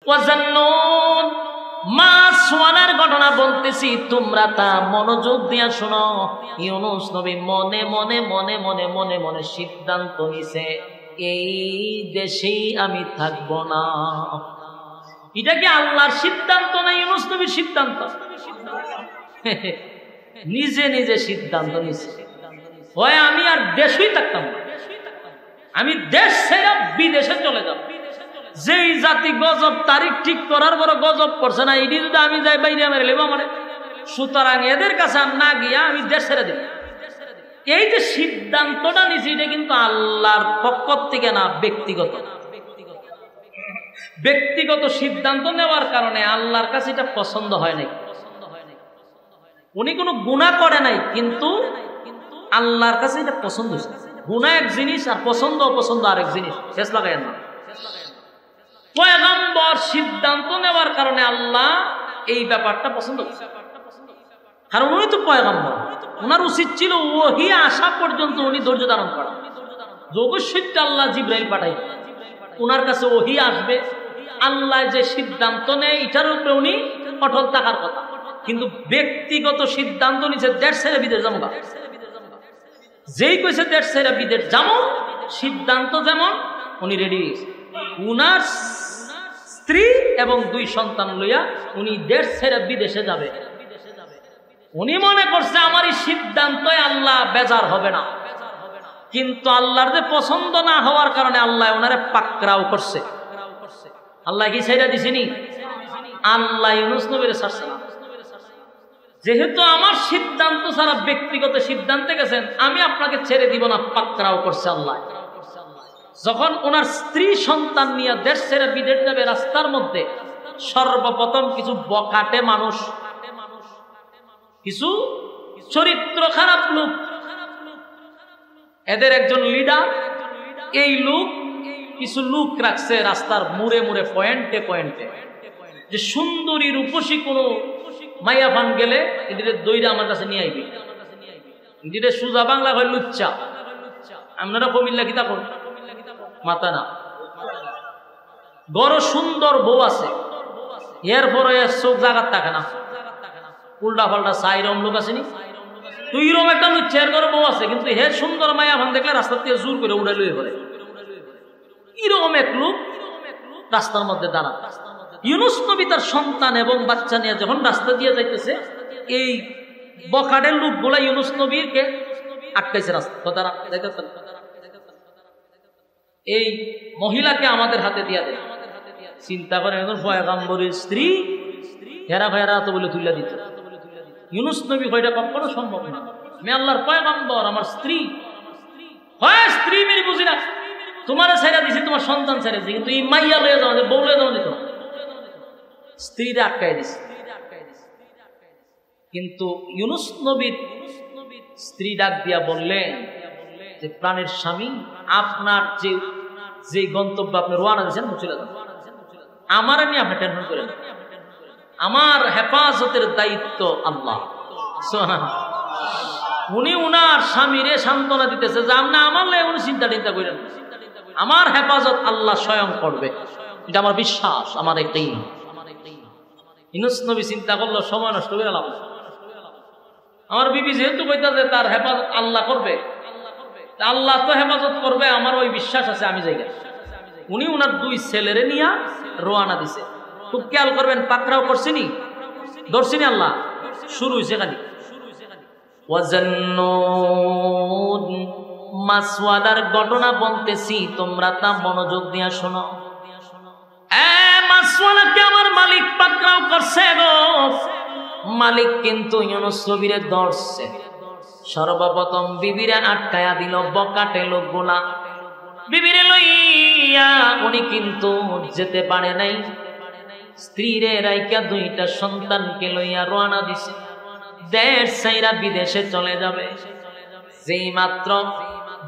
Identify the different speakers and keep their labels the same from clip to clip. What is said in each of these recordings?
Speaker 1: ওয়াজান্নুন মাছওয়ালার ঘটনা বলতেছি, তোমরা তা মনোযোগ দিয়া শোনো। ইউনূস নবী মনে মনে মনে মনে মনে মনে সিদ্ধান্ত নিছে, এই দেশেই আমি থাকব না। এটা কি আল্লাহর সিদ্ধান্ত না ইউনূস নবীর সিদ্ধান্ত? নিজে নিজে সিদ্ধান্ত নিছে, হয় আমি আর দেশই থাকতাম না, আমি দেশ ছেড়ে বিদেশে চলে যাব। যেই জাতি গজব তারিখ ঠিক করার বড় গজব করছে না, এটি যদি আমি যাই বাইরে আমার লেব আমার, সুতরাং এদের কাছে না গিয়া আমি দেশ ছেড়ে দিব। এই যে সিদ্ধান্তটা নিছি, এটা কিন্তু আল্লাহর পক্ষ থেকে না, ব্যক্তিগত। ব্যক্তিগত সিদ্ধান্ত নেওয়ার কারণে আল্লাহর কাছে এটা পছন্দ হয় নাই। উনি কোনো গুনাহ করে নাই, কিন্তু আল্লাহর কাছে এটা পছন্দ হয়েছে। গুনাহ এক জিনিস আর পছন্দ অপছন্দ আরেক জিনিস। শেষ লাগাই না, পয়গম্বর সিদ্ধান্ত নেওয়ার কারণে আল্লাহ এই ব্যাপারটা পছন্দ করছে, কারণ উনি তো পয়গম্বর। ওনার উচিত ছিল ওহী আসা পর্যন্ত উনি ধৈর্য ধারণ করা। অবশ্যই আল্লাহ জিবরাইল পাঠাই, ওনার কাছে ওহী আসবে, আল্লাহ যে সিদ্ধান্ত নেয় এটার উপরে উনি অটল থাকার কথা। কিন্তু ব্যক্তিগত সিদ্ধান্ত নিছে দেশ ছেড়ে বিদেশ যাবো। যেই কইছে দেশ ছেড়ে বিদেশ যাবো, সিদ্ধান্ত যেমন উনি রেডি। উনার স্ত্রী এবং 2 সন্তান লইয়া উনি দেশ ছেড়ে বিদেশে যাবে। উনি মনে করছে আমার এই সিদ্ধান্তে আল্লাহ বেজার হবে না, কিন্তু আল্লাহর যে পছন্দ না হওয়ার কারণে আল্লাহ ওনারে পাকড়াও করছে। আল্লাহ কি ছেড়ে দিছিনি? আল্লাহ ইউনূস নবীরে ছাড়ছে না। যেহেতু আমার সিদ্ধান্ত ছাড়া ব্যক্তিগত সিদ্ধান্তে গেছেন, আমি আপনাকে ছেড়ে দিব না, পাকড়াও করছে আল্লাহ। যখন ওনার স্ত্রী সন্তান নিয়ে দেশ ছেড়ে বিদেশ যাবে, রাস্তার মধ্যে সর্বপ্রথম কিছু বকাটে মানুষ, কিছু চরিত্র খারাপ লোক, এদের একজন লিডার, এই লোক কিছু লোক রাখছে রাস্তার মুড়ে মুড়ে, পয়েন্টে পয়েন্টে, যে সুন্দরী রূপসী কোনো মাইয়া ফান গেলে এদের দইরা আমার কাছে নিয়ে আইবি। এদের সুজা বাংলা হয় লুচ্চা। আপনারা কমিল্লা কিতা কর মাথা না, বড় সুন্দর বউ আছে, এরপরে চোখ জাগাত থাকে না, উল্টা পাল্টা সাইরম লোক আছে নি। তুই এরকম একটা লুচ্চা, এর ঘরে বউ আছে, কিন্তু হে সুন্দর মাইয়া ফান দেখলে রাস্তা থেকে জোর করে উড়ে লুয়ে পড়ে। এরকম এক লোক রাস্তার মধ্যে দাঁড়া। ইউনূস নবী তার সন্তান এবং বাচ্চা নিয়ে যখন রাস্তা দিয়ে যাইতেছে, এই বখাটের লোকগুলা ইউনূস নবীকে আটকাইছে রাস্তা। এই মহিলাকে আমাদের হাতে দিয়া দেয়। চিন্তা করেন, এখন পয়গম্বরের স্ত্রী, হেরা ভেরা তো বলে তুলে দিত। ইউনূস নবী কয়টা কখনো সম্ভব না। আমি আল্লাহর পয়গম্বর, আমার স্ত্রী হয়, স্ত্রী মেরি বুঝি না, তোমার ছেড়ে দিছি, তোমার সন্তান ছেড়ে দিছি, কিন্তু এই মাইয়া লয়ে যাওয়া, বউ লয়ে যাওয়া দিত, স্ত্রীরা আটকাই দিছে। কিন্তু ইউনূস নবীর স্ত্রী ডাক দিয়া বললেন যে, প্রাণের স্বামী, আপনার যে গন্তব্য আপনি রওনা দিয়েছেন, চলে যান, আমার নিয়ে আপনি টেনশন করেন, আমার হেফাজতের দায়িত্ব আল্লাহ। উনি উনার স্বামীরে সান্ত্বনা দিতেছে যে, আপনি আমার লাই উনি চিন্তা করেন, আমার হেফাজত আল্লাহ স্বয়ং করবে, এটা আমার বিশ্বাস, আমার একটাই। ইউনূস নবী চিন্তা করলো, সময় নষ্ট করে লাভ, আমার বিবি যেহেতু কইতাছে তার হেফাজত আল্লাহ করবে, আল্লাহ তো হেফাজত করবে, আমার ওই বিশ্বাস আছে, আমি যাই। উনি উনার 2 ছেলেরে নিয়ে রওনা দিছে। খুব খেয়াল করবেন, পাকড়াও করছিনি, ধরছিনি, আল্লাহ শুরু হয়েছে খালি। ওয়াজান্নুন মাছওয়ালার ঘটনা বলতেছি, তোমরা তা মনোযোগ দিয়ে শোনো। মাছওয়ালাকে আমার মালিক পাকড়াও করছে গো। মালিক কিন্তু ইউনূস নবীরে ধরছে। সর্বপ্রথম বিবিরে আটকায়া দিল বকাটে লোকগুলা। বিবিরে লইয়া উনি কিন্তু যেতে পারে নাই, স্ত্রীরে রাইকা 2টা সন্তানকে লইয়া রওনা দিছে, দেশ ছাইরা বিদেশে চলে যাবে। যেই মাত্র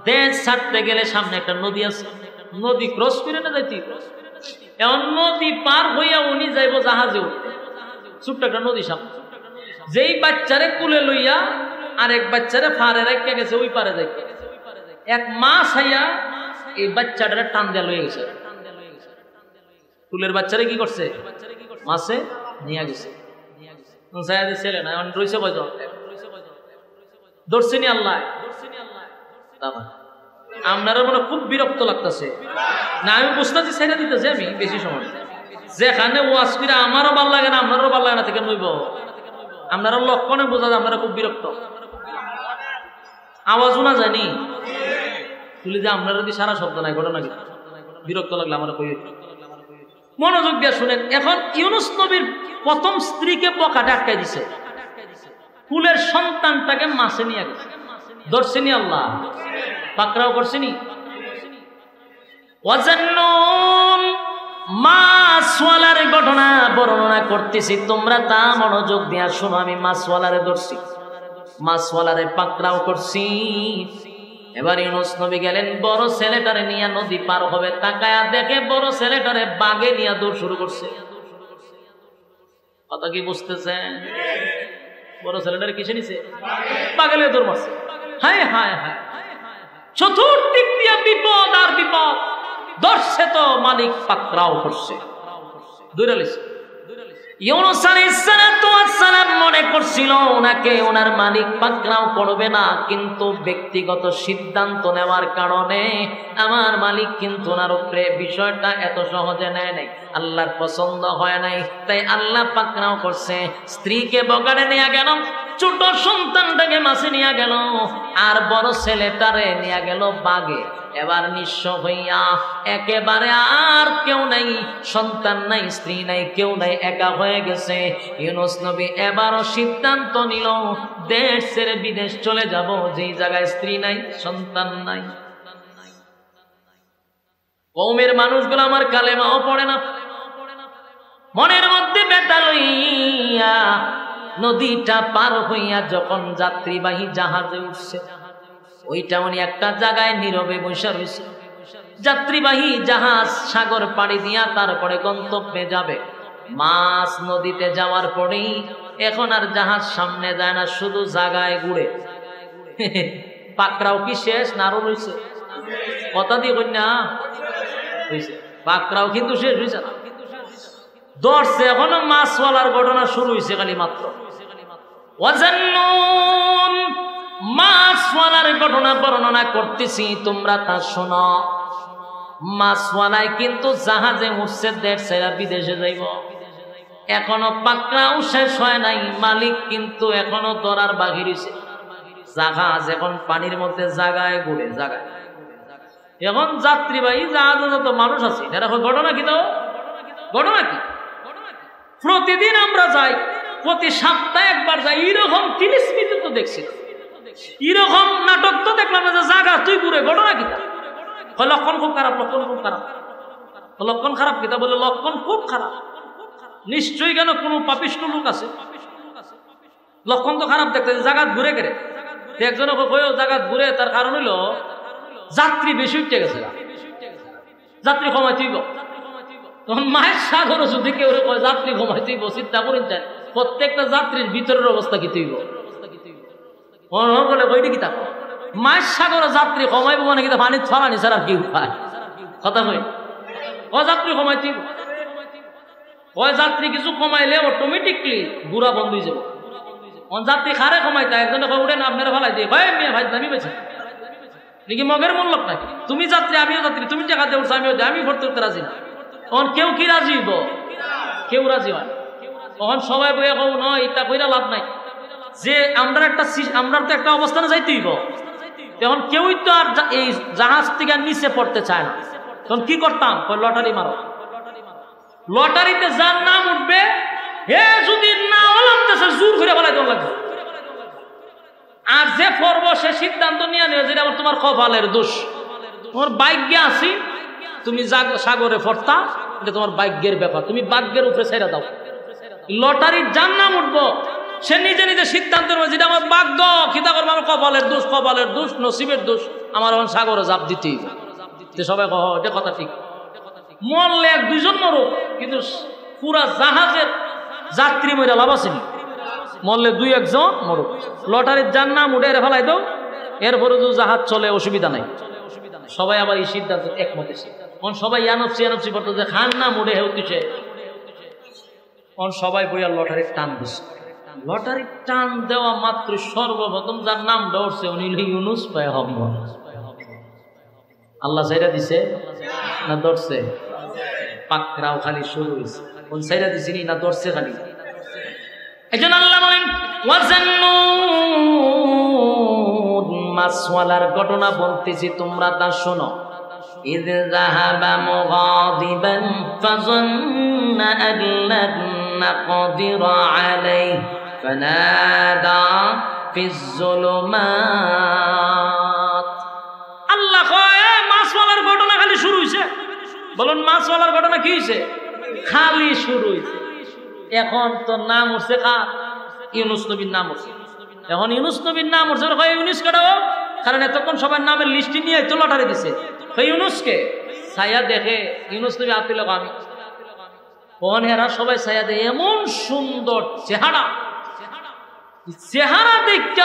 Speaker 1: দেশ ছাড়তে গেলে সামনে একটা নদী আছে, নদী ক্রস করে না যাইতে, এমন নদী পার হইয়া উনি যাইব জাহাজে উঠতে। ছোট্ট একটা নদী সামনে, যেই বাচ্চারে কুলে লইয়া আরেক বাচ্চারে ফারে রাখিয়া গেছে ওই পারে যাইতে, এক মা ছাইয়া এই বাচ্চাটারে টান দিয়া লইয়া গেছে। কুলের বাচ্চারা কি করছে? মাছে নিয়ে গেছে। ছেলে না রয়েছে কয়জন? ধরছেনি আল্লাহ। আপনারা মনে খুব বিরক্ত লাগতেছে না? আমি বুঝতেছি ছেড়ে দিতেছি আমি বেশি সময়। যেখানে ওয়াজ করে আমারও ভাল লাগে না, আপনারও ভাল লাগে না থেকে নইব। আপনারা লক্ষণে বোঝা যায় আপনারা খুব বিরক্ত। আওয়াজও না জানি তুলি যে আপনারা যদি সারা শব্দ নাই ঘটনা কি বিরক্ত লাগলে আমার কই। মনোযোগ দিয়ে শুনেন। এখন ইউনুস নবীর প্রথম স্ত্রীকে পকাটে আটকাই দিছে, কুলের সন্তানটাকে মাছে নিয়ে গেছে। ধরছেনি আল্লাহ, পাকড়াও করছেনি। ওয়াজান্নুন মাছওয়ালার ঘটনা বর্ণনা করতেছি, তোমরা তা মনোযোগ দিয়া শোনো। আমি মাছওয়ালারে ধরছি, মাছওয়ালারে পাকড়াও করছি। এবার ইউনুস নবী গেলেন বড় ছেলেটারে নিয়ে নদী পার হবে। তাকায়া দেখে বড় ছেলেটারে বাগে নিয়ে দৌড় শুরু করছে। কথা কি বুঝতেছেন? বড় ছেলেটারে কিসে নিছে? বাগেলে দৌড় মারছে। হায় হায় হায়, চতুর্দিক দিয়ে বিপদ আর বিপদ। ধরছে তো মালিক পাকড়াও করছে, দৌড়ে লিছে। ইউনুস আলাইহিস সালাম মনে করছিল ওনাকে ওনার মালিক পাকড়াও করবে না, কিন্তু ব্যক্তিগত সিদ্ধান্ত নেওয়ার কারণে আমার মালিক কিন্তু ওনার উপরে বিষয়টা এত সহজে নেয় নাই। আল্লাহর পছন্দ হয় নাই, তাই আল্লাহ পাকড়াও করছে। স্ত্রীকে বগাড়ে নিয়ে গেল, ছোট সন্তানটাকে মাছে নিয়ে গেল, আর বড় ছেলেটারে নিয়ে গেল বাগে। এবার নিঃস্ব হইয়া একেবারে আর কেউ নাই, সন্তান নাই, স্ত্রী নাই, কেউ নাই, একা হয়ে গেছে। ইউনুস নবী এবারও সিদ্ধান্ত নিল দেশ ছেড়ে বিদেশ চলে যাব, যেই জায়গায় স্ত্রী নাই, সন্তান নাই। কওমের মানুষগুলো আমার কালেমাও পড়ে না, মনের মধ্যে ব্যথা লইয়া নদীটা পার হইয়া যখন যাত্রীবাহী জাহাজে উঠছে, ওইটা উনি একটা জায়গায় নীরবে বসে রয়েছে। যাত্রীবাহী জাহাজ সাগর পাড়ি দিয়া তারপরে গন্তব্যে যাবে। মাছ নদীতে যাওয়ার পরেই এখন আর জাহাজ সামনে যায় না, শুধু জায়গায় ঘুরে। পাকড়াও কি শেষ না আরো রয়েছে? কথা দিয়ে কন্যা হয়েছে, পাকড়াও কিন্তু শেষ হয়েছে না, ধরছে। এখনো মাছওয়ালার ঘটনা শুরু হয়েছে খালি মাত্র। ওয়াজান্নুন মাছওয়ালার ঘটনা বর্ণনা করতেছি, তোমরা তা শোনো। মাছওয়ালায় কিন্তু জাহাজে উঠছে, দেশ ছেড়ে বিদেশে যাইব। এখনো পাকড়াও শেষ হয় নাই, মালিক কিন্তু এখনো ধরার বাকি রয়েছে। জাহাজ এখন পানির মধ্যে জায়গায় ঘুরে, জায়গায়। এখন যাত্রীবাহী জাহাজে যত মানুষ আছে, এরকম ঘটনা কি? তো ঘটনা কি? প্রতিদিন আমরা যাই, প্রতি সপ্তাহে একবার যাই, এরকম তিরিশ মিনিট তো দেখছি, এরকম নাটক তো দেখলাম না যে জায়গা তুই ঘুরে। ঘটনা কি? লক্ষণ খুব খারাপ, লক্ষণ খুব খারাপ। লক্ষণ খারাপ কিতা বলে? লক্ষণ খুব খারাপ। নিশ্চয়ই কেন কোনো পাপিষ্ট লোক আছে। লক্ষণ তো খারাপ দেখতে, জায়গাত ঘুরে গেলে একজনে জায়গাত ঘুরে, তার কারণ হইল যাত্রী বেশি উঠে গেছে, যাত্রী কমাই তুইব। তখন মায়ের সাগর যদি কেউ যাত্রী কমাই তুইব, চিন্তা করেন প্রত্যেকটা যাত্রীর ভিতরের অবস্থা কি তুইব বলে কইটি কি? তা মায়ের সাগর যাত্রী কমাইব মানে কি? পানি ছড়ানি ছাড়া কি উপায়? কথা কই, যাত্রী কমাই তুইব। যাত্রী কিছু কমাইলে অটোমেটিকলি বুড়া বন্ধ হয়ে যাব। যাত্রী খারে কমাইতা একজনে উঠেন আপনার ভালাই দিয়ে ভাই মেয়ে ভাই দামি বেছে নাকি মগের মূল্য নাকি? তুমি যাত্রী আমিও যাত্রী, তুমি টাকা দিয়ে উঠছো আমিও, আমি ভর্তি করতে রাজি না। তখন কেউ কি রাজি হইব? কেউ রাজি হয়। তখন সবাই বইয়া কব নয়, এটা কইরা লাভ নাই, যে আমরা তো একটা অবস্থানে যাইতে হইব। তখন কেউই তো আর এই জাহাজ থেকে নিচে পড়তে চায় না। তখন কি করতাম? লটারি মারো। লটারিতে যার নাম উঠবে, হে যদি না লাগতেছে জোর করে বলাই তোর লাগবে। আর যে পর্ব সে সিদ্ধান্ত নিয়ে নেবে যেটা তোমার কপালের দোষ, তোমার ভাগ্যে আসি, তুমি সাগরে ফরতা, এটা তোমার ভাগ্যের ব্যাপার, তুমি ভাগ্যের উপরে ছেড়ে দাও। লটারির যার নাম উঠবো সে নিজে নিজে সিদ্ধান্ত নেবে যেটা আমার ভাগ্য, খিতা করবো আমার কপালের দোষ, কপালের দোষ, নসিবের দোষ, আমার এখন সাগরে জাপ দিতেই। সবাই কহ এটা কথা ঠিক। মরলে এক দুইজন মরুক, কিন্তু পুরা জাহাজের যাত্রী মরে লাভ আসেনি। মরলে দুই একজন মরুক, লটারির যার নাম উঠে ফেলাই দাও, এরপরে জাহাজ চলে, অসুবিধা নাই। সবাই আবার এই সিদ্ধান্ত একমত। কোন সবাই ইয়ানফসি পড়তো যে খান না মুড়ে হেউতিছে কোন সবাই বইয়া লটারির টান দিছে লটারির টান দেওয়া মাত্র সর্বপ্রথম যার নাম দৌড়ছে উনি ইউনুস পয়গম্বর আল্লাহ সাইরা দিছে না দৌড়ছে পাকরাও খালি শুরু হইছে কোন সাইরা দিছে না দৌড়ছে খালি এজন্য আল্লাহ বলেন ওয়াজান্নুন মাসওয়ালার ঘটনা বলতেছি তোমরা তা শোনো ইয যাহাবা মুগাদিবান ফাযান্না আন লান নাকদিরা আলাইহি ফানাদা ফিজ যুলুমাত আল্লাহ কয় মাসওয়ালার ঘটনা খালি শুরু হইছে বলুন মাসওয়ালার ঘটনা কি হইছে খালি শুরু হইছে এখন তো নাম উঠছে ইউনুস নবীর নাম উঠছে এখন ইউনুস নবীর নাম উঠছে ইউনুস কাটাও কারণ এতক্ষণ সবার নামের লিস্টি নিয়ে তো লটারি দিছে ইউনুসকে ছায়া দেখে ইউনুস নবী আতিল আমি কোন হেরা সবাই ছায়া দেয় এমন সুন্দর চেহারা দেখতে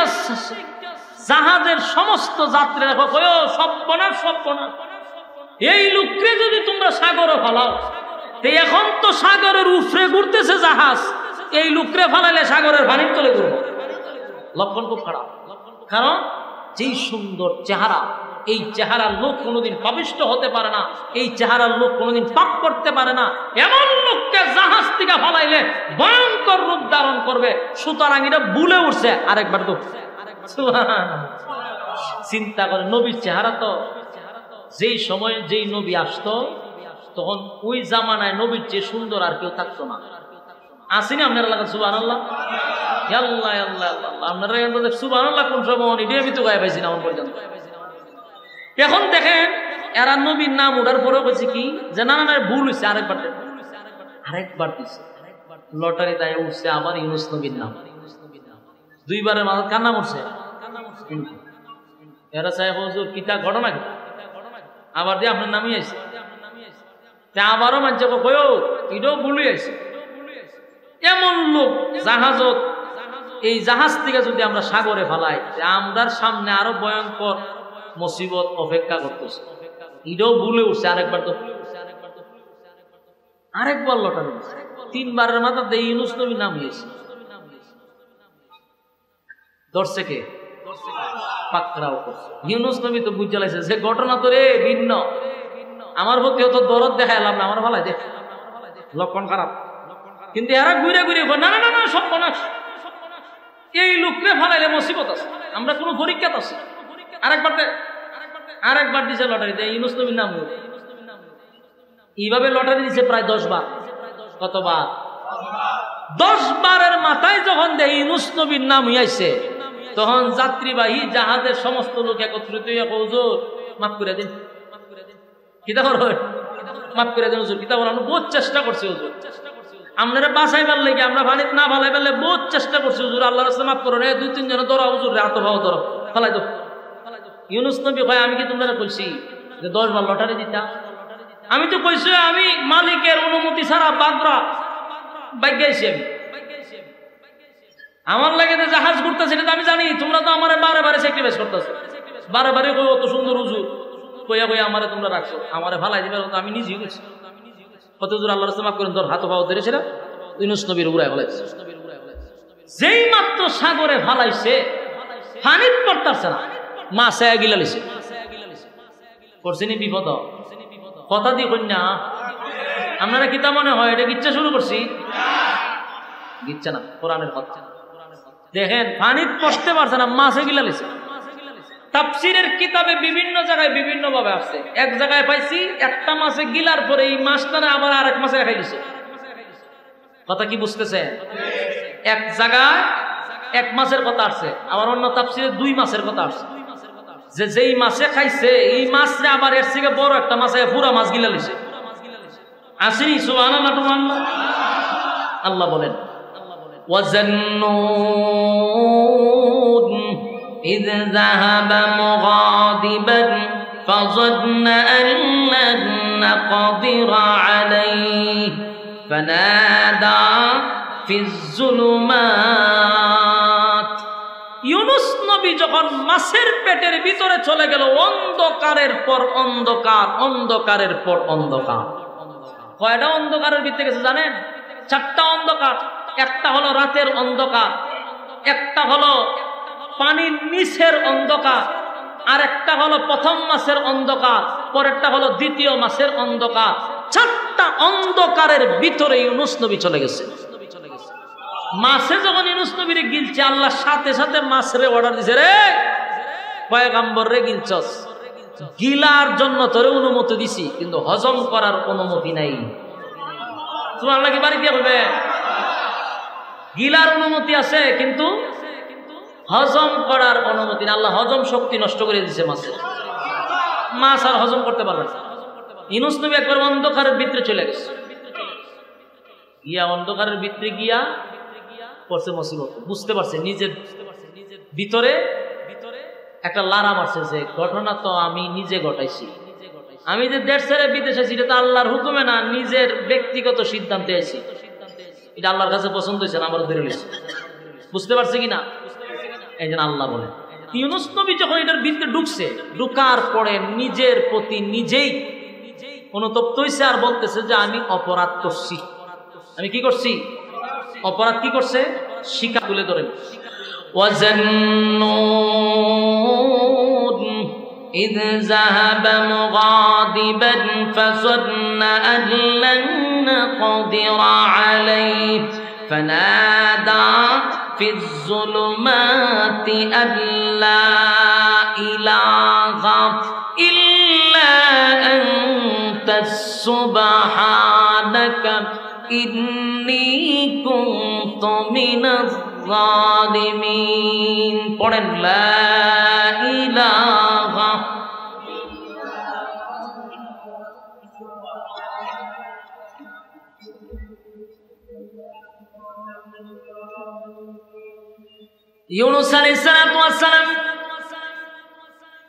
Speaker 1: জাহাজের সমস্ত যাত্রীরা সর্বনাশ এই লোককে যদি তোমরা সাগরে ফেলাও এখন তো সাগরের উপরে ঘুরতেছে জাহাজ এই লুকরে ফালাইলে সাগরের পানির তলে ঘুরবো লক্ষণ খুব খারাপ কারণ যেই সুন্দর চেহারা এই চেহারার লোক কোনোদিন পাপিষ্ট হতে পারে না এই চেহারার লোক কোনোদিন পাপ করতে পারে না এমন লোককে জাহাজ থেকে ফালাইলে ভয়ঙ্কর রূপ ধারণ করবে সুতরাং এটা ভুলে উঠছে আরেকবার তো চিন্তা করে নবীর চেহারা তো যেই সময় যেই নবী আসতো তখন ওই জামানায় নবীর চেয়ে সুন্দর আর কেউ থাকতো না আসেনি আপনার এলাকা সুবহানাল্লাহ আল্লাহ আল্লাহ আপনারা সুবহানাল্লাহ কোন সময় আমি তো গায়ে পাইছি না পর্যন্ত এখন দেখেন এরা নবীর নাম ওঠার পরেও বলছে কি যে না না ভুল হয়েছে আরেকবার দিচ্ছে লটারি তাই উঠছে আবার ইউনুস নবীর নাম দুইবারের মাঝে কার নাম উঠছে এরা সাহেব হুজুর কিতা ঘটনা কি আবার দিয়ে আপনার নামই আছে আবারও মানছে কয়ও এটাও ভুল হয়েছে এমন লোক জাহাজত এই জাহাজ থেকে যদি আমরা সাগরে ফেলাই আমরার সামনে আরো ভয়ঙ্কর মুসিবত অপেক্ষা করতেছে এটাও ভুলে উঠছে আরেকবার লটারি তিনবারের মাথা দিয়ে ইউনুস নবী নাম হয়েছে ধরছে কে পাকড়াও করছে ইউনুস নবী তো বুঝে লাইছে যে ঘটনা তো রে ভিন্ন আমার প্রতি অত দরদ দেখা এলাম না আমার ভালাই দেখ লক্ষণ খারাপ কিন্তু এরা ঘুরে ঘুরে না না না সব এই লোকরে ফালাইলে মুসিবত আছে আমরা কোনো পরীক্ষাত আছি আরেকবার দিছে লটারি দেয় ইউনুস নবীর নাম এইভাবে লটারি দিছে প্রায় 10 বার কতবার 10 বারের মাথায় যখন দেয় ইউনুস নবীর নাম হইয়াছে তখন যাত্রীবাহী জাহাজের সমস্ত লোক একত্রিত হইয়া হুজুর মাফ করে দিন কিতাব মাফ করে দেন হুজুর কিতাব আমরা বহুত চেষ্টা করছি হুজুর আপনারা বাঁচাইবার লাগে আমরা পানিতে না ভালাই পারলে বহুত চেষ্টা করছি হুজুর আল্লাহর রাস্তায় মাফ করো রে 2-3 জন ধরো হুজুর রাত ভাও ধরো ফালাই দাও ইউনুস নবী কয় আমি কি তোমরা কইছি যে 10 বার লটারি দিতা আমি তো কইছি আমি মালিকের অনুমতি ছাড়া বাগরা বাইগাইছি আমার লাগে যে জাহাজ ঘুরতেছে সেটা আমি জানি তোমরা তো আমারে বারে বারে স্যাক্রিফাইস করতেছো বারে বারে কই অত সুন্দর হুজুর কইয়া কইয়া আমারে তোমরা রাখছো আমারে ফালাই দিবে তো আমি নিজেই গেছি কত হুজুর আল্লাহর রাস্তায় মাফ করেন তোর হাত পাও ধরেছিল ইউনুস নবীর উড়ায় ফেলাইছে যেই মাত্র সাগরে ফালাইছে পানিত পড়তাছে না মাছে গিলালিছে করছিনি বিপদ কথা দি কন্যা আপনারা কিতা মনে হয় এটা গিচ্ছা শুরু করছি গিচ্ছা না কোরআনের কথা দেখেন পানিত পড়তে পারছে না মাছে গিলালিছে তাফসীরের কিতাবে বিভিন্ন জায়গায় বিভিন্ন ভাবে আছে এক জায়গায় পাইছি একটা মাছে গিলার পরে এই মাছটা আবার আরেক মাছে খাই দিছে কথা কি বুঝতেছে এক জায়গায় এক মাছের কথা আসছে আবার অন্য তাফসীরে 2 মাছের কথা আসছে যে যেই মাছে খাইছে এই মাছরে আবার এর থেকে বড় একটা মাছে পুরা মাছ গিলালিছে আসেনি সুবহানাল্লাহ আল্লাহ বলেন ওয়াজান্নুন إذ ذهب مغاضبا فظن أن لن نقدر عليه فنادى في الظلمات ইউনুস ইউনুস নবী যখন মাছের পেটের ভিতরে চলে গেল, অন্ধকারের পর অন্ধকার, অন্ধকারের পর অন্ধকার। কয়টা অন্ধকারের ভিতরে গেছে জানেন? 4টা অন্ধকার। একটা হলো রাতের অন্ধকার, একটা হলো পানির নিচের অন্ধকার, আর একটা হলো প্রথম মাসের অন্ধকার, পরেরটা হলো দ্বিতীয় মাসের অন্ধকার। 4টা অন্ধকারের ভিতরে ইউনুস নবী চলে গেছে। মাছে যখন ইউনুস নবীরে গিলছে, আল্লাহ সাথে সাথে মাছরে অর্ডার দিছে, রে পয়গম্বর রে গিলছস, গিলার জন্য তোরে অনুমতি দিছি, কিন্তু হজম করার অনুমতি নাই। তোমার আল্লাহ কি বাড়ি দিয়ে বলবে? গিলার অনুমতি আছে কিন্তু হজম করার অনুমতি না। আল্লাহ হজম শক্তি নষ্ট করে দিছে মাছের। মাছ আর হজম করতে পারবে না। ইউনুস নবী একবার অন্ধকারের ভিতরে চলে গেছে, গিয়া অন্ধকারের ভিতরে গিয়া পড়ছে মুসিবত। বুঝতে পারছে নিজের ভিতরে একটা লারা মারছে যে ঘটনা তো আমি নিজে ঘটাইছি। আমি যে দেশ ছেড়ে বিদেশে আছি, এটা তো আল্লাহর হুকুমে না, নিজের ব্যক্তিগত সিদ্ধান্তে আছি। এটা আল্লাহর কাছে পছন্দ হয়েছে না, আমার ধরে নিয়েছে। বুঝতে পারছে কিনা? এই জন্য আল্লাহ বলে, ইউনুস নবী যখন এটার ভিতরে ঢুকছে, ঢুকার পরে নিজের প্রতি নিজেই অনুতপ্ত হয়েছে আর বলতেছে যে আমি অপরাধ করছি। আমি কি করছি? অপরাধ কি করছে? শিকা তুলে ধরেন। وَظَنُّونَ إِذْ ذَهَبَ مُغَاضِبًا فَظَنَّ أَن لَّن نَّقْدِرَ عَلَيْهِ فَنَادَى فِي الظُّلُمَاتِ أَن لَّا إِلَٰهَ إِلَّا أَنتَ سُبْحَانَكَ إِنِّي كُنتُ مِنَ الظَّالِمِينَ। পড়েন লা ইলাহা। ইউনুস আলাইহিস সালাতু ওয়াস সালাম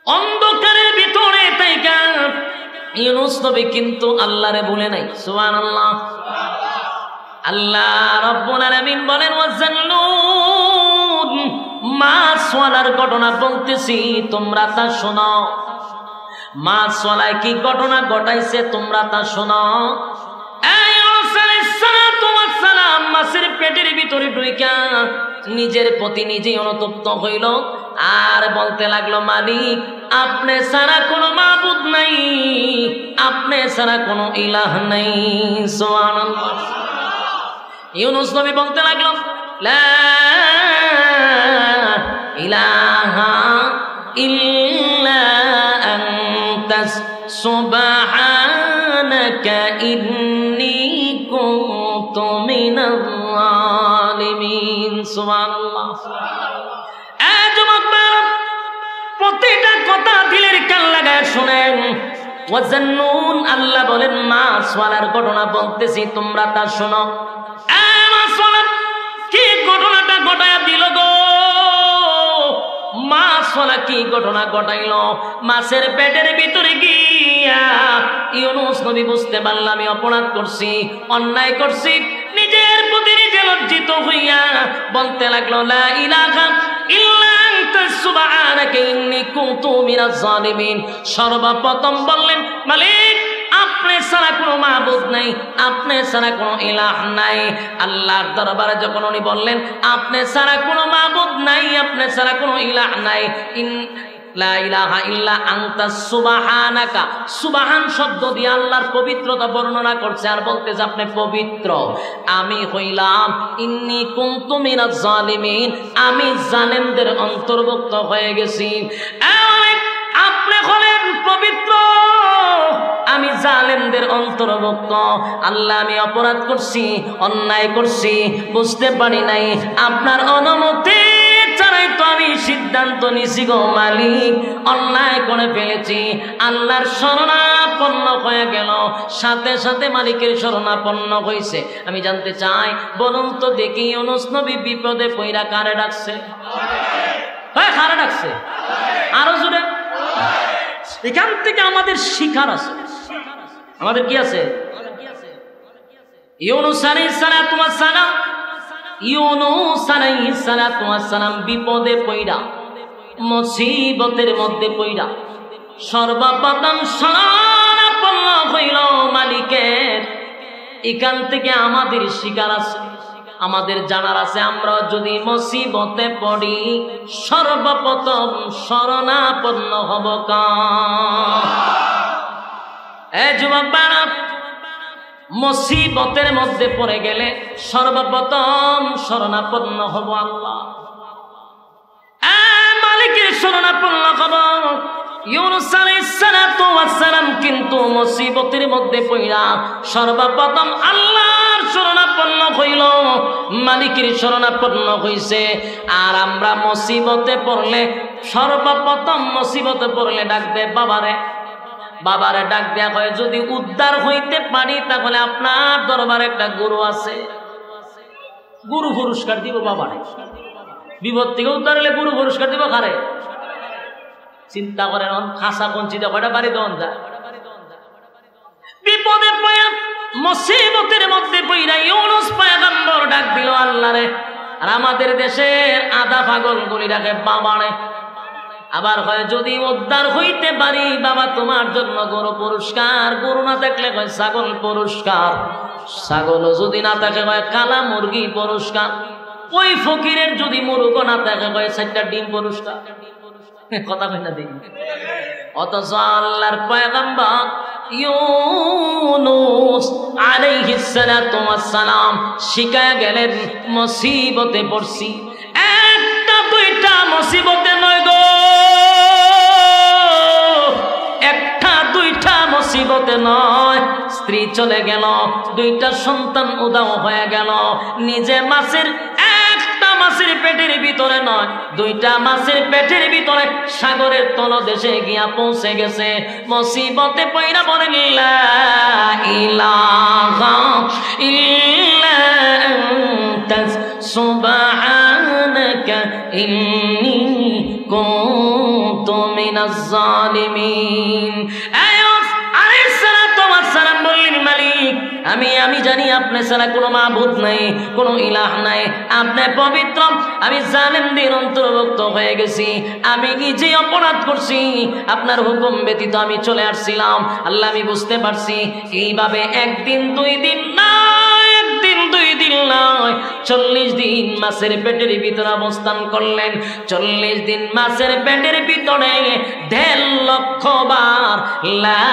Speaker 1: অন্ধকারের ভিতরে থাইকা, ইউনুস নবী কিন্তু আল্লাহরে ভুলে নাই। সুবহানাল্লাহ। আল্লাহ রাব্বুল আলামিন বলেন, ওয়াজান্নুন, মাছওয়ালার ঘটনা বলতেছি, তোমরা তা শোনো। মাছওয়ালায় কি ঘটনা ঘটাইছে তোমরা তা শোনো। মাছের পেটের ভিতরে ঢুইকা নিজের প্রতি নিজেই অনুতপ্ত হইল আর বলতে লাগলো, মালিক আপনি ছাড়া কোনো মাবুদ নাই, আপনি ছাড়া কোনো ইলাহ নাই। সুবহানাল্লাহ। ইউনুস নবী বলতে লাগলো, লা ইলাহা ইল্লা আনতাস সুবহানাকা ইন্নী কুনতু মিনাল যালিমিন। সুবহানাল্লাহ। প্রতিটা কথা দিলের কান লাগায় শুনেন। ওয়াজান্নুন, আল্লাহ বলেন মাছওয়ালার ঘটনা বলতেছি, তোমরা তা শোনো। কি ঘটনাটা ঘটায় দিল গো? মাছওয়ালা কি ঘটনা ঘটাইল? মাছের পেটের ভিতরে গিয়া ইউনুস নবী বুঝতে পারলাম আমি অপরাধ করছি, অন্যায় করছি। নিজের প্রতি নিজে লজ্জিত হইয়া বলতে লাগলো, লা ইলাহা ইল্লা আনতা সুবহানাকা ইন্নী কুনতু মিনাজ জালিমিন। সর্বপ্রথম বললেন, মালিক আপনি ছাড়া কোনো মাবুদ নাই, আপনি ছাড়া কোনো ইলাহ নাই। আল্লাহর দরবারে যখন উনি বললেন আপনি ছাড়া কোনো মাবুদ নাই, আপনি ছাড়া কোনো ইলাহ নাই, লা ইলাহা ইল্লা আনতা সুবহানাকা, সুবহান শব্দ দিয়ে আল্লাহর পবিত্রতা বর্ণনা করছে আর বলতেছে আপনি পবিত্র। আমি হইলাম ইন্নী কুনতু মিনাজ জালিমিন, আমি জালেমদের অন্তর্ভুক্ত হয়ে গেছি। আপনি হলেন পবিত্র, আমি জালেমদের অন্তর্ভুক্ত। আল্লাহ আমি অপরাধ করছি, অন্যায় করছি, বুঝতে পারি নাই, আপনার অনুমতি ছাড়াই তো আমি সিদ্ধান্ত নিছি গো মালিক, অন্যায় করে ফেলেছি। আল্লাহর শরণাপন্ন হয়ে গেল, সাথে সাথে মালিকের শরণাপন্ন হয়েছে। আমি জানতে চাই, বলুন তো দেখি ইউনুস নবী বিপদে পইরা কারে ডাকছে? কারে ডাকছে? আরো জোরে। এখান থেকে আমাদের শিখার আছে। আমাদের কি আছে? ইউনুস আলাইহিস সালাতু ওয়াস সালাম, ইউনুস আলাইহিস সালাতু ওয়াস সালাম বিপদে পড়া মুসিবতের মধ্যে পইড়া সর্বপ্রথম শরণাপন্ন হইল মালিকের। এখান থেকে আমাদের শিকার আছে, আমাদের জানার আছে, আমরা যদি মুসিবতে পড়ি সর্বপ্রথম শরণাপন্ন হব কার? এ যুবক বাড়া, মুসিবতের মধ্যে পড়ে গেলে সর্বপ্রথম শরণাপন্ন হব আল্লাহ। মালিকের শরণাপন্ন হব। ইউনূস আলাইহিস সালাতু ওয়াস সালাম কিন্তু মুসিবতের মধ্যে পড়া সর্বপ্রথম আল্লাহর শরণাপন্ন হইল, মালিকের শরণাপন্ন হইছে। আর আমরা মুসিবতে পড়লে সর্বপ্রথম মুসিবতে পড়লে ডাকবে বাবারে, বাবারে ডাক দেয়া হয়। যদি উদ্ধার হইতে পারি তাহলে আপনার দরবারে একটা গুরু আছে, গুরু পুরস্কার দিব বাবারে। বিপদ থেকে উদ্ধার হলে গুরু পুরস্কার দিব কারে? চিন্তা করেন, খাসা কঞ্চিতা কয়টা বাড়ি দেন যায়। বিপদে পয়া মুসিবতের মধ্যে পইরা ইউনূস পয়গম্বর ডাক দিল আল্লাহরে। আর আমাদের দেশের আধা পাগল গুলি ডাকে বাবারে। আবার হয় যদি উদ্ধার হইতে পারি বাবা তোমার জন্য গরু পুরস্কার, গরু না থাকলে হয় ছাগল পুরস্কার, ছাগল যদি না থাকে হয় কালা মুরগি পুরস্কার, ওই ফকিরের যদি মুরগ না থাকে হয় 4টা ডিম পুরস্কার। কথা কই না দেখি। অথচ আল্লাহর পয়গম্বর ইউনূস আলাইহিস সালাতু ওয়াস সালাম শিখায়া গেলেন মুসিবতে পড়ছি, একটা দুইটা মুসিবতে নয় গো, একটা দুইটা মুসিবতে নয়। স্ত্রী চলে গেল, 2টা সন্তান উদাও হয়ে গেল, নিজে মাছের একটা মাছের পেটের ভিতরে নয় 2টা মাছের পেটের ভিতরে সাগরের তলদেশে গিয়া পৌঁছে গেছে। মুসিবতে পইরা বলেন লা ইলাহা ইল্লা আনতা সুবহানাকা ইন্নী কুনতু মিনাজ জালিমিন। আয়াস আলাইহিস সালাতু ওয়াস সালাম বললেন মালিক আমি জানি আপনি ছাড়া কোনো মাবুদ নাই, কোনো ইলাহ নাই, আপনি পবিত্র, আমি জালেমদের অন্তর্ভুক্ত হয়ে গেছি, আমি নিজে অপরাধ করছি, আপনার হুকুম ব্যতীত আমি চলে আসছিলাম। আল্লাহ আমি বুঝতে পারছি। এইভাবে একদিন 2 দিন নয়, একদিন 2 দিন নয়, 40 দিন মাছের পেটের ভিতরে অবস্থান করলেন। 40 দিন মাছের পেটের ভিতরে 1.5 লক্ষ বার লা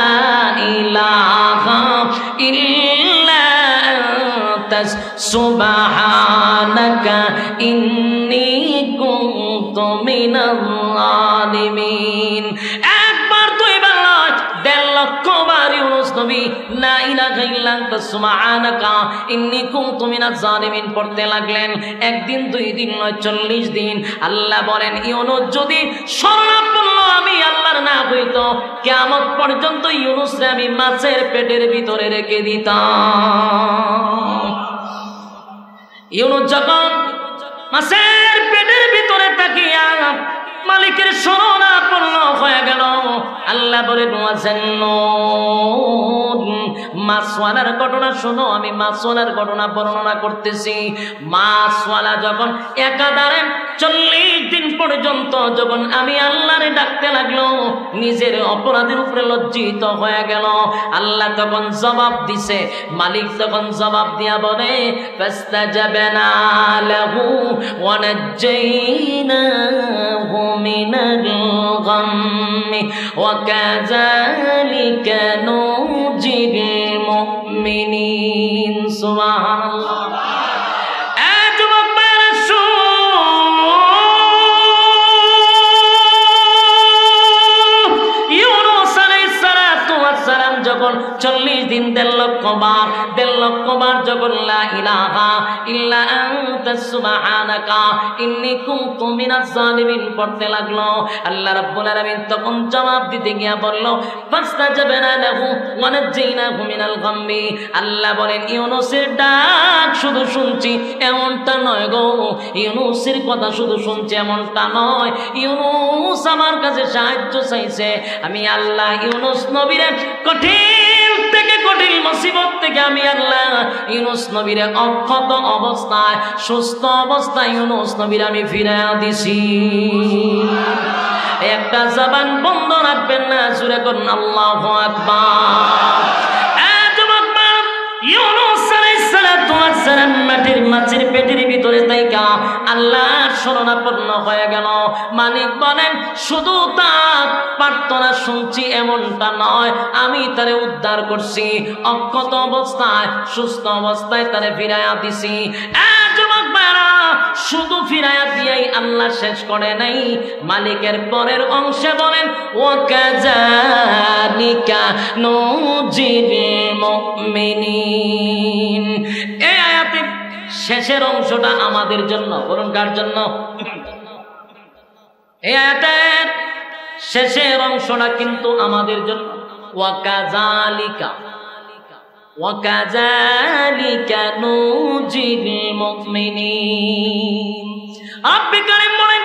Speaker 1: ইলাহা ইল্লা আনতা সুবহানাকা ইন্নী কুনতু মিনাল জালিমিন। একবার 2বার নয়, 1.5 লক্ষ বার ইউনূস নবী লা ইলাহা ইল্লা আনতা সুবহানাকা ইন্নী কুনতু মিনাজ জালিমিন পড়তে লাগলেন। একদিন 2 দিন নয়, 40 দিন। আল্লাহ বলেন ইউনূস যদি শরণাপন্ন আমি আল্লাহর না হইতো, কিয়ামত পর্যন্ত ইউনূসরে আমি মাছের পেটের ভিতরে রেখে দিতাম। ইউনূস যখন মাছের পেটের ভিতরে তাকিয়া মালিকের শরণাপন্ন হয়ে গেল, আল্লাহ বলে মাছওয়ালার ঘটনা শোনো, আমি মাছওয়ালার ঘটনা বর্ণনা করতেছি। মাছওয়ালা যখন একাধারে 40 দিন পর্যন্ত যখন আমি আল্লাহরে ডাকতে লাগলো, নিজের অপরাধের উপরে লজ্জিত হয়ে গেল। আল্লাহ তখন জবাব দিছে, মালিক তখন জবাব দিয়া বলে ফাস্তাজাবনা লাহু ওয়া নাজ্জাইনাহু মিনাল গাম্মি ওয়া কাযালিকা নুজিল মুমিনিন। সুবহানাল্লাহ। যখন 40 দিন 1.5 লক্ষ বার যখন লা ইলাহা ইল্লা আনতা সুবহানাকা ইন্নী কুনতু মিনাজ জালিমিন পড়তে লাগলো, আল্লাহ রাব্বুল আলামিন তখন জবাব দিতে গিয়া বলল ফাস্তাজাবনা লাহু ওয়া নাজ্জাইনাহু মিনাল গাম্মি। আল্লাহ বলেন ইউনূসের ডাক শুধু শুনছি এমনটা নয় গো, ইউনূসের কথা শুধু শুনছি এমনটা নয়, ইউনূস আমার কাছে সাহায্য চাইছে। আমি আল্লাহ ইউনূস নবীর কঠিন থেকে কঠিন মুসিবত থেকে আমি আল্লাহ ইউনূস নবীর অক্ষত অবস্থায় সুস্থ অবস্থায় ইউনূস নবীর আমি ফিরাইয়া দিছি। একটা জবান বন্ধ রাখবেন না, জোরে করুন আল্লাহু আকবার। ইউনূস আলাইহিস সালাতু ওয়াস সালাম মাছের পেটের ভিতরে থাইকা আল্লাহর শরণাপন্ন হয়ে গেল। মালিক বলেন শুধু তার প্রার্থনা শুনছি এমনটা নয়, আমি তারে উদ্ধার করছি, অক্ষত অবস্থায় সুস্থ অবস্থায় তারে ফিরাইয়া দিছি। যুবক ভাইরা, শুধু ফিরাইয়া দিয়েই আল্লাহ শেষ করে নাই, মালিকের পরের অংশে বলেন ওয়াকাযালিকা নুজিল মুমিনিন। এই আয়াতের শেষের অংশটা আমাদের জন্য, বলুন কার জন্য? এই আয়াতের শেষের অংশটা কিন্তু আমাদের জন্য। ওয়াকাযালিকা নুজিল মুমিনিন। রব্বি কারীম বলেন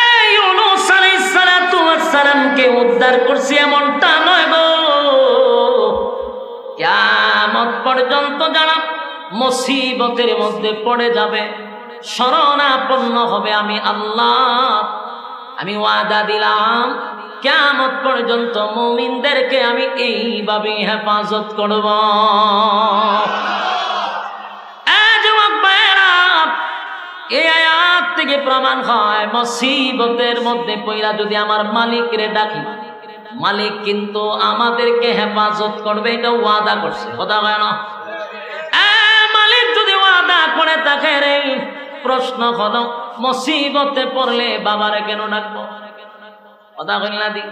Speaker 1: এই ইউনূস আলাইহিস সালাতু ওয়াস সালামকে উদ্ধার করছি এমনটা নয় গো, কিয়ামত পর্যন্ত যারা মুসিবতের মধ্যে পড়ে যাবে, শরণাপন্ন হবে আমি আল্লাহ, আমি ওয়াদা দিলাম কিয়ামত পর্যন্ত মুমিনদেরকে আমি এইভাবে হেফাজত করব। এই আয়াত থেকে প্রমাণ হয় মুসিবতের মধ্যে পইরা যদি আমার মালিকরে ডাকি, মালিক কিন্তু আমাদেরকে হেফাজত করবে, এটা ওয়াদা করছে, কথা হয় না? মালিক যদি ওয়াদা করে থাকে রে, প্রশ্ন হলো মুসিবতে পড়লে বাবারে কেন ডাকবো? কথা কইল না দি?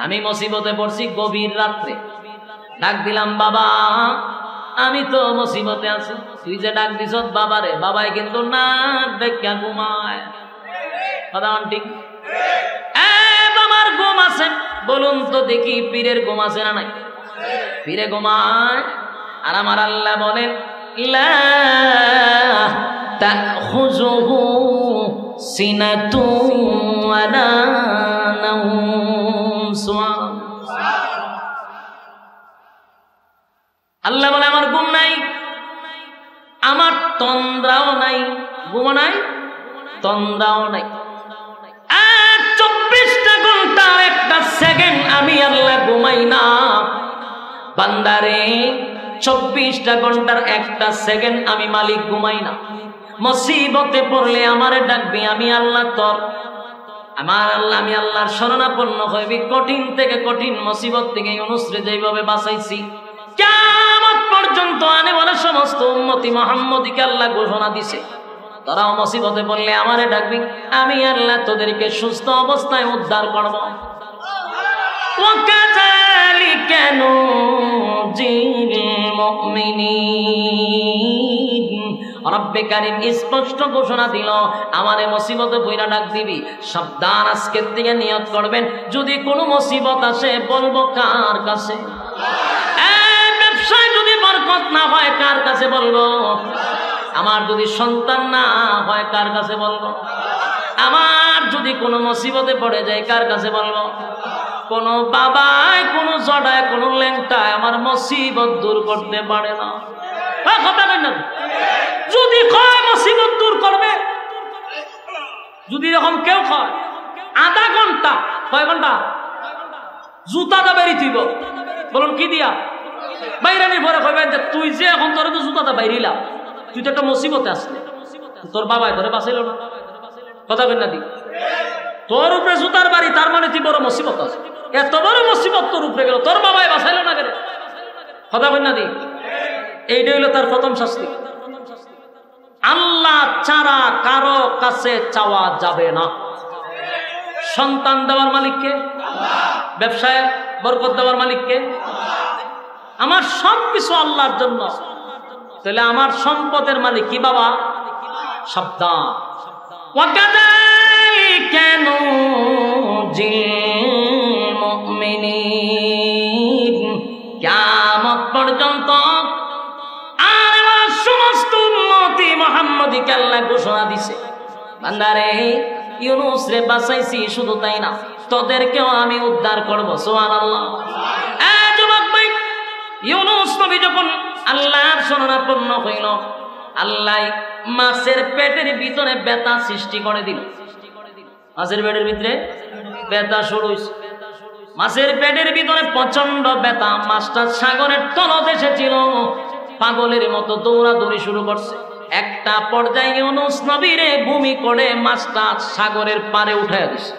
Speaker 1: আমি মুসিবতে পড়ছি গভীর রাত্রে, ডাক দিলাম বাবা আমি তো মুসিবতে আছি, তুই যে ডাক দিছ বাবারে, বাবাই কিন্তু না দেখা ঘুমায়, কথা ঠিক? বাবার ঘুম আছে, বলুন তো দেখি পীরের ঘুম আছে না নাই? পীরে ঘুমায়, আর আমার আল্লাহ বলেন লা তাখুযুহু সিনাতুন ওয়ালা নাওম। আল্লাহ বলে আমার ঘুম নাই, আমার তন্দ্রাও নাই, ঘুম নাই, তন্দ্রাও নাই। 24টা ঘন্টার একটা সেকেন্ড আমি আল্লাহ ঘুমাই না বান্দারে, 24টা ঘন্টার একটা সেকেন্ড আমি মালিক ঘুমাই না। মুসিবতে পড়লে আমারে ডাকবি, আমি আল্লাহ তোর, আমার আল্লাহ, আমি আল্লাহর শরণাপন্ন হইবি। কঠিন থেকে কঠিন মুসিবত থেকে ইউনূসরে যেভাবে বাঁচাইছি, কিয়ামত পর্যন্ত আনে বলে সমস্ত উম্মতি মুহাম্মদীকে আল্লাহ ঘোষণা দিছে, তোরাও মুসিবতে পড়লে আমারে ডাকবি, আমি আল্লাহ তোদেরকে সুস্থ অবস্থায় উদ্ধার করব। ওয়াকাযালিকা নুজিল মুমিনিন। রব্বে কারীম স্পষ্ট ঘোষণা দিল, আমারে মুসিবতে পইরা ডাক দিবি, সাবধান আজকের থেকে নিয়ত করবেন, যদি কোনো মুসিবত আসে বলবো কার কাছে? ব্যবসায় যদি বরকত না হয় কার কাছে বলবো? আমার যদি সন্তান না হয় কার কাছে বলবো? আমার যদি কোনো মুসিবতে পড়ে যায় কার কাছে বলবো? কোন বাবায়, কোন জড়ায়, কোন ল্যাংটায় আমার মুসিবত দূর করতে পারে না। কথা বলেন না, যদি কয় মুসিবত দূর করবে, যদি এরকম কেউ কয় আধা ঘন্টা, কয় ঘন্টা জুতাটা বেরি থইব, বলুন কি দিয়া বাইরানির পরে কইবেন যে তুই যে এখন তোর তো জুতাটা বাইরিলা, তুই তো একটা মুসিবতে আসলে, তোর বাবাই ধরে বাঁচাইল না। কথা বলেন না দি? তোর উপরে জুতার বাড়ি, তার মানে তুই বড় মুসিবত আছে, এত বড় মুসিবত তোর উপরে গেল, তোর বাবাই বাঁচাইল না কেন? কথা বলেন না দি? এইটা হইল তার প্রথম শাস্তি। আল্লাহ ছাড়া কারো কাছে চাওয়া যাবে না। সন্তান দেওয়ার মালিককে, ব্যবসায় বরকত দেওয়ার মালিককে, আমার সবকিছু আল্লাহর জন্য, তাহলে আমার সম্পদের মালিক কি বাবা? সাবধান। ওয়াকাযালিকা নুজিল মুমিনিন। কিয়ামত পর্যন্ত আর আমার সমস্ত উম্মতি মুহাম্মদীকে আল্লাহ ঘোষণা দিছে, বান্দারে ইউনূস রে বাঁচাইছি, শুধু তাই না তোদেরকেও আমি উদ্ধার করব। সুবহানাল্লাহ। যুবক ভাই, ইউনূস নবী যখন আল্লাহর শরণাপন্ন হইল, আল্লাহ মাছের পেটের ভিতরে ব্যথা সৃষ্টি করে দিল। মাছের পেটের ভিতরে ব্যথা শুরু হইছে। মাছের পেটের ভিতরে প্রচন্ড ব্যথা। মাছটা সাগরের তলদেশে ছিল, পাগলের মতো দৌড়াদৌড়ি শুরু করছে। একটা পর্যায়ে ইউনূস নবীরে ভূমি করে মাছটা সাগরের পারে উঠাইয়া দিছে।